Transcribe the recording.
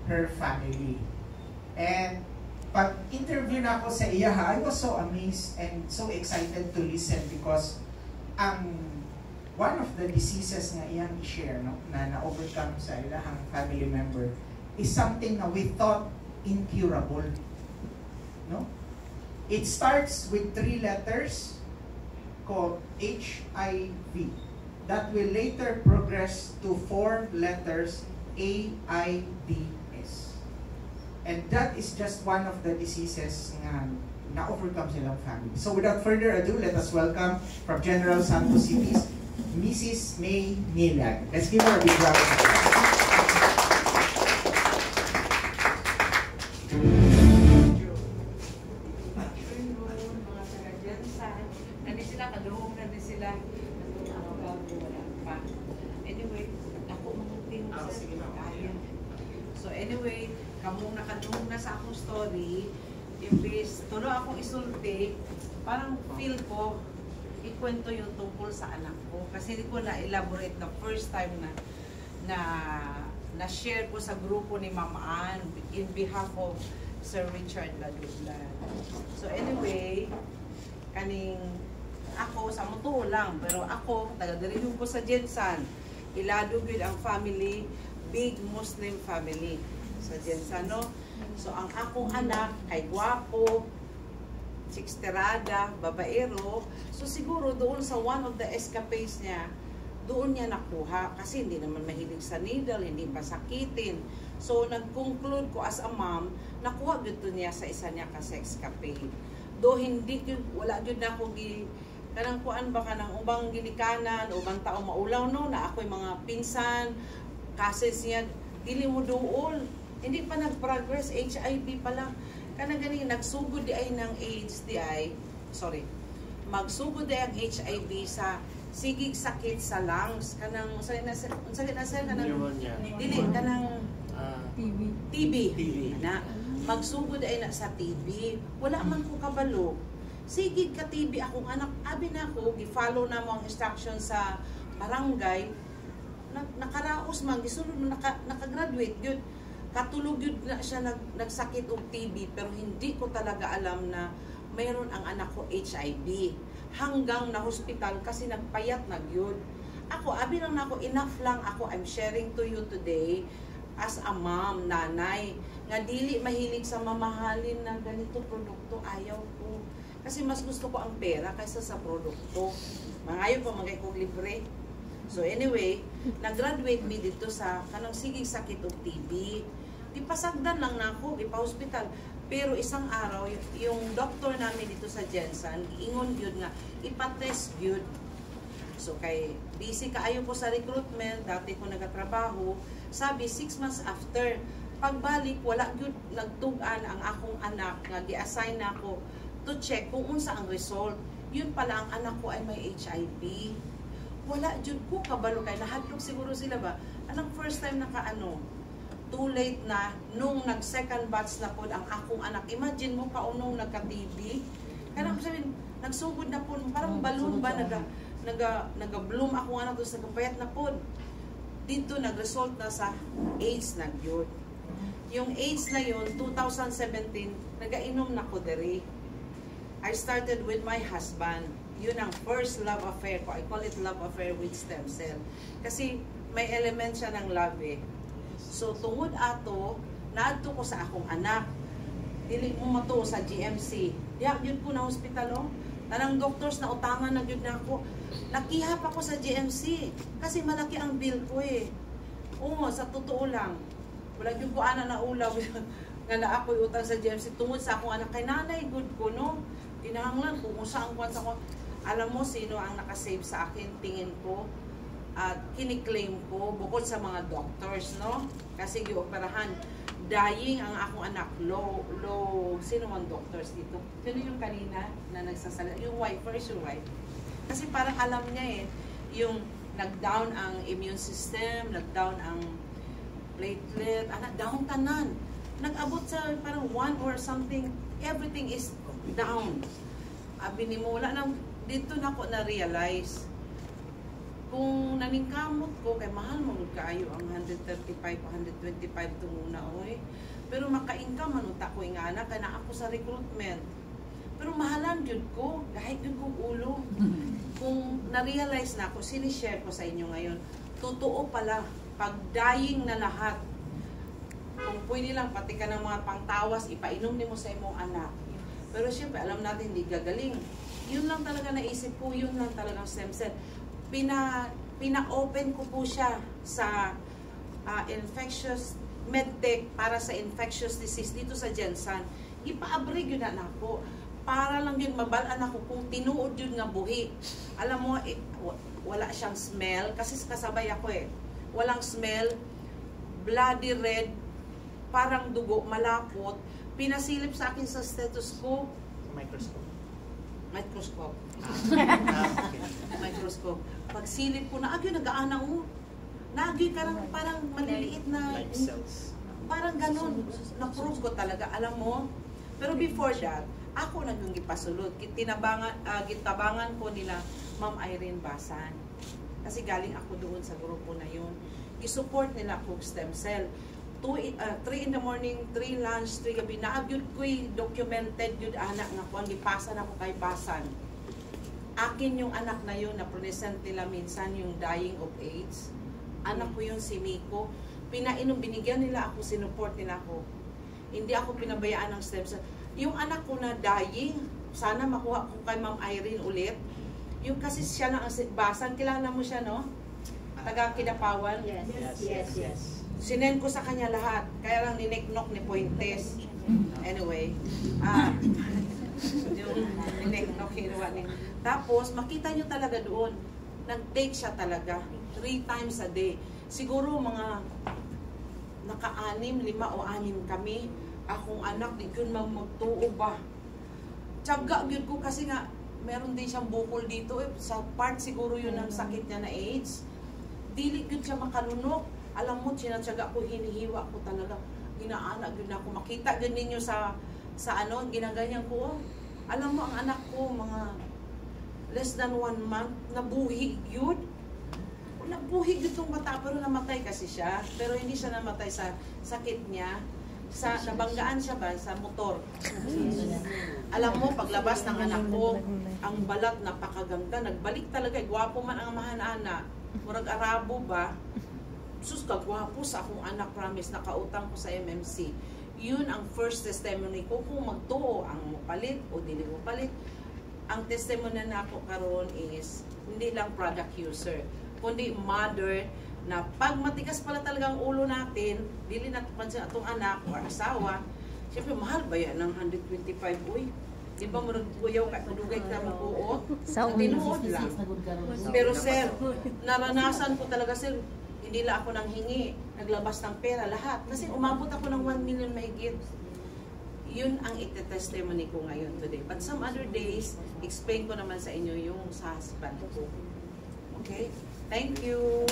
her family. And pag-interview na ako sa iya, I was so amazed and so excited to listen because one of the diseases nga iyang i-share, no, na na-overcome sa ilahang family member is something na we thought incurable. No? It starts with 3 letters called HIV that will later progress to 4 letters AIDS. And that is just one of the diseases nga na-overcome silang family. So without further ado, let us welcome from General Santos Cities, Mrs. May Nilag. Let's give her a big round of applause. Anyway, kamong nakadungog na sa akong story, imbis tulo akong isulti, parang feel ko ikwento yung tungkol sa anak ko kasi hindi ko na-elaborate the first time na share ko sa grupo ni Ma'am Ann in behalf of Sir Richard Ladublan. So anyway, kaning ako sa mutuo lang, pero ako taga-dirihog ko sa Jensan, iladog yun ang family, big Muslim family sa Jensan, no? So ang akong anak kay gwapo, siksterada, babaero. So siguro doon sa one of the escapades niya, doon niya nakuha kasi hindi naman mahilig sa needle, hindi pa sakitin. So nag-conclude ko as a mom, nakuha dito niya sa isa niya kasi escapade. Do hindi yun, wala jud na ako kanang kuan ba kanang ubang ginikanan, ubang tao maulaw no na ako'y mga pinsan, kases niya, dili mo duol. Hindi pa nag-progress, HIV pa lang. Kanang ganing nagsugod di ay ng AIDS di ay, sorry, magsugod di ang HIV sa sigig sakit sa lungs. Kanang, sakit na kanang, dili, kanang, TB. Na, magsugod ay na sa TB. Wala man ko kabalo. Sigig ka TB akong anak, abi na ako, gi-follow na mo ang instruction sa barangay, nakaraos man, gisunod na nakagraduate yun. Katulog yun na siya nagsakit og TB, pero hindi ko talaga alam na mayroon ang anak ko HIV. Hanggang na hospital kasi nagpayat na yun. Ako, abi lang na ako, enough lang ako, I'm sharing to you today as a mom, nanay, nga dili mahilig sa mamahalin na ganito produkto, ayaw ko. Kasi mas gusto ko ang pera kaysa sa produkto. Mangayon ko, magay kong libre. So anyway, nag-graduate me dito sa kanang sigig sakit og TB. Ipasagdan lang na ako, ipa-hospital. Pero isang araw, yung doktor namin dito sa Jensan, ingon yun nga, ipatest yun. So kay busy kaayo ko sa recruitment, dati ko nagatrabaho, sabi 6 months after, pagbalik, wala yun nagtugan ang akong anak, nga gi-assign na ako to check kung unsa ang result. Yun pala ang anak ko ay may HIV. Wala jud ko kabalo kay nahadlok siguro sila ba. Anong first time nakaano? Too late na nung nag-second batch na po ang akong anak. Imagine mo kaunong nagka-TB. Kanang sabihin, nagsugod na po, parang balloon ba naga-bloom akong anak doon sa kapayat na po. Dito nag-result na sa AIDS na yun. Yung AIDS na yun, 2017, nagainom na ko dere. I started with my husband. Yun ang first love affair ko. I call it love affair with stem cell. Kasi may element siya ng love eh. So tungod ato, naadto ko sa akong anak. Dili mo mato sa GMC. Diya, yun ko na hospital oh. Tanang doctors na utangan na yun na ako. Nakihap ako sa GMC. Kasi malaki ang bill ko eh. Oo, sa totoo lang. Wala yun ko ana na ulaw. Nga na ako'y utang sa GMC. Tungod sa akong anak. Kay nanay, good ko no. Kinahanglan ko kung saan kwan sa ko. Alam mo sino ang nakasave sa akin, tingin ko, at kiniklaim ko, bukod sa mga doctors, no? Kasi gioperahan, dying ang akong anak, low, sino ang doctors dito? Sino yung kanina na nagsasalita? Yung wife, first your wife. Kasi parang alam niya eh, yung nag-down ang immune system, nag-down ang platelet, down tanan. Nag-abot sa parang 1 or something, everything is down. Abi ni mo, wala nang, dito na ako na-realize Kung naningkamot ko, kay mahal magud kaayo ang 135, 125 itong una, oy. Pero maka-income man unta ko nga anak, kaya na ako sa recruitment. Pero mahalan yun ko, kahit yun kong ulo. Kung na-realize na ako, sinishare ko sa inyo ngayon, totoo pala, pag dying na lahat, kung pwede lang, pati ka ng mga pangtawas, ipainom ni mo sa imong anak. Pero syempre, alam natin, hindi gagaling. Yun lang talaga naisip ko, yun lang talagang stem cell. Pina-open ko po siya sa infectious medtech para sa infectious disease dito sa Jensen. Ipa-abrig yun na ako. Para lang yun, mabalaan ako kung tinuod yun nga buhi. Alam mo, wala siyang smell, kasi kasabay ako eh. Walang smell, bloody red, parang dugo, malapot. Pinasilip sa akin sa stethoscope. Microscope. Microscope. Okay. Microscope. Pagsilip ko, naagyo nag-aana ko. Naagyo parang maliliit na, Live cells. parang ganun. Na-prove ko talaga, alam mo. Pero before that, ako naging ipasulod. Gitabangan ko nila Ma'am Irene Basan. Kasi galing ako doon sa grupo na yun. I-support nila ako stem cell. 3 in the morning, 3 lunch, 3 gabi. Naagyod ko'y documented yun anak nga ko. Ang ipasan ako kay Basan. Akin yung anak na yun na present nila minsan yung dying of AIDS. Anak ko yun si Miko. Pinainom, binigyan nila ako, sinuport nila ako. Hindi ako pinabayaan ng stem cell. Yung anak ko na dying, sana makuha ko kay Ma'am Irene ulit. Yung kasi siya na ang Basan, kilala mo siya, no? Taga Kidapawan. Yes. Sinend ko sa kanya lahat. Kaya lang niniknok ni Puentes. Anyway. Yung niniknok, hinuwa ni. Tapos, makita nyo talaga doon. Nag-take siya talaga. 3 times a day. Siguro mga naka-6, 5 o 6 kami. Akong anak, di ko magtuo ba. Tiyaga yun ko kasi nga, meron din siyang bukol dito. Sa part siguro yun ng sakit niya na AIDS. Dili yun siya makalunok. Alam mo, sinatsaga ko, hinihiwa ko talaga. Ginaanak yun ako. Makita yun ninyo sa ano, ginaganyan ko. Oh. Alam mo, ang anak ko, mga less than 1 month, nabuhi yun. Nabuhi yun itong bata, pero namatay kasi siya. Pero hindi siya namatay sa sakit niya. Nabanggaan siya ba sa motor. Alam mo, paglabas ng anak ko, ang balat napakaganda. Nagbalik talaga. Gwapo man ang mahanana. Murag Arabo ba? Sus, kagwapo sa akong anak, promise, nakautang ko sa MMC. Yun ang first testimony ko kung magtuo ang palit o dili mo palit. Ang testimony na ako karon is hindi lang product user, kundi mother na pag matigas pala talagang ulo natin, dili natin pansin atong anak o asawa, siyempre mahal ba yan ng 125 uy? Di ba murag kuyaw ka dugay ka mabuot? Sa tinuod lang. Pero sir, naranasan ko talaga sir, hindi lang ako nang hingi, naglabas ng pera, lahat. Kasi umabot ako ng 1 million mahigit. Yun ang ite-testimony ko ngayon today. But some other days, explain ko naman sa inyo yung sa husband ko. Okay? Thank you.